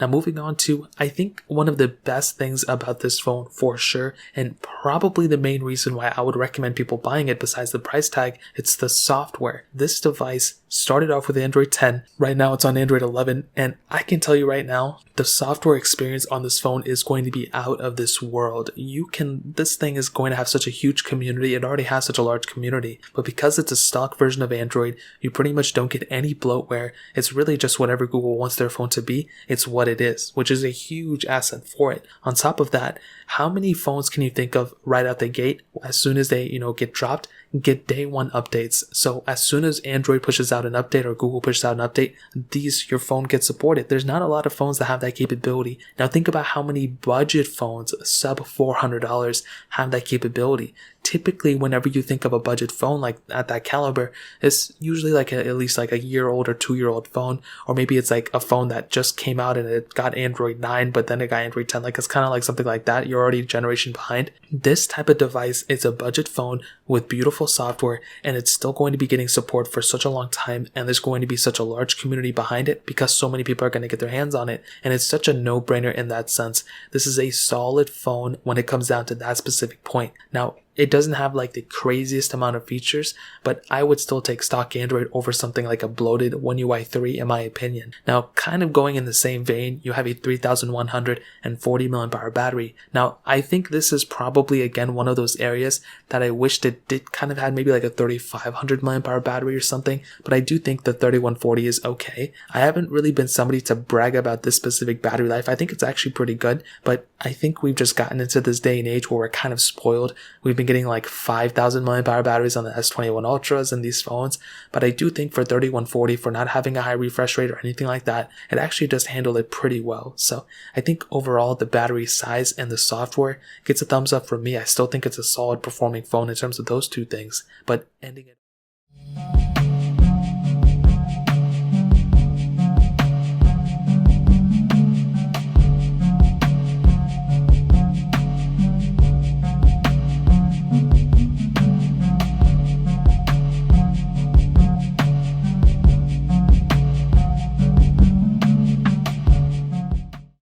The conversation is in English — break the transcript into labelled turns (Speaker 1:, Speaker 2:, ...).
Speaker 1: Now moving on to, I think one of the best things about this phone for sure, and probably the main reason why I would recommend people buying it besides the price tag, it's the software. This device started off with Android 10. Right now it's on Android 11, and I can tell you right now, the software experience on this phone is going to be out of this world. This thing is going to have such a huge community. It already has such a large community, but because it's a stock version of Android, you pretty much don't get any bloatware. It's really just whatever Google wants their phone to be. It's what it is, which is a huge asset for it. On top of that, how many phones can you think of right out the gate as soon as they, get dropped, get day one updates? So as soon as Android pushes out an update or Google pushes out an update, your phone gets supported. There's not a lot of phones that have that capability. Now think about how many budget phones, sub $400, have that capability. Typically, whenever you think of a budget phone like at that caliber, it's usually like at least like a year-old or 2-year-old phone, or maybe it's like a phone that just came out and it got Android 9, but then it got Android 10. Like it's kind of like something like that. You're already a generation behind. This type of device is a budget phone with beautiful software, and it's still going to be getting support for such a long time, and there's going to be such a large community behind it because so many people are going to get their hands on it, and it's such a no-brainer in that sense. This is a solid phone when it comes down to that specific point. Now, it doesn't have like the craziest amount of features, but I would still take stock Android over something like a bloated One UI 3 in my opinion. Now, kind of going in the same vein, you have a 3140 mAh battery. Now, I think this is probably again one of those areas that I wished it did kind of had maybe like a 3500 mAh battery or something, but I do think the 3140 is okay. I haven't really been somebody to brag about this specific battery life. I think it's actually pretty good, but I think we've just gotten into this day and age where we're kind of spoiled. We've been getting like 5000 mAh batteries on the S21 Ultras and these phones, but I do think for 3140, for not having a high refresh rate or anything like that, it actually does handle it pretty well. So I think overall the battery size and the software gets a thumbs up from me. I still think it's a solid performing phone in terms of those two things, but ending it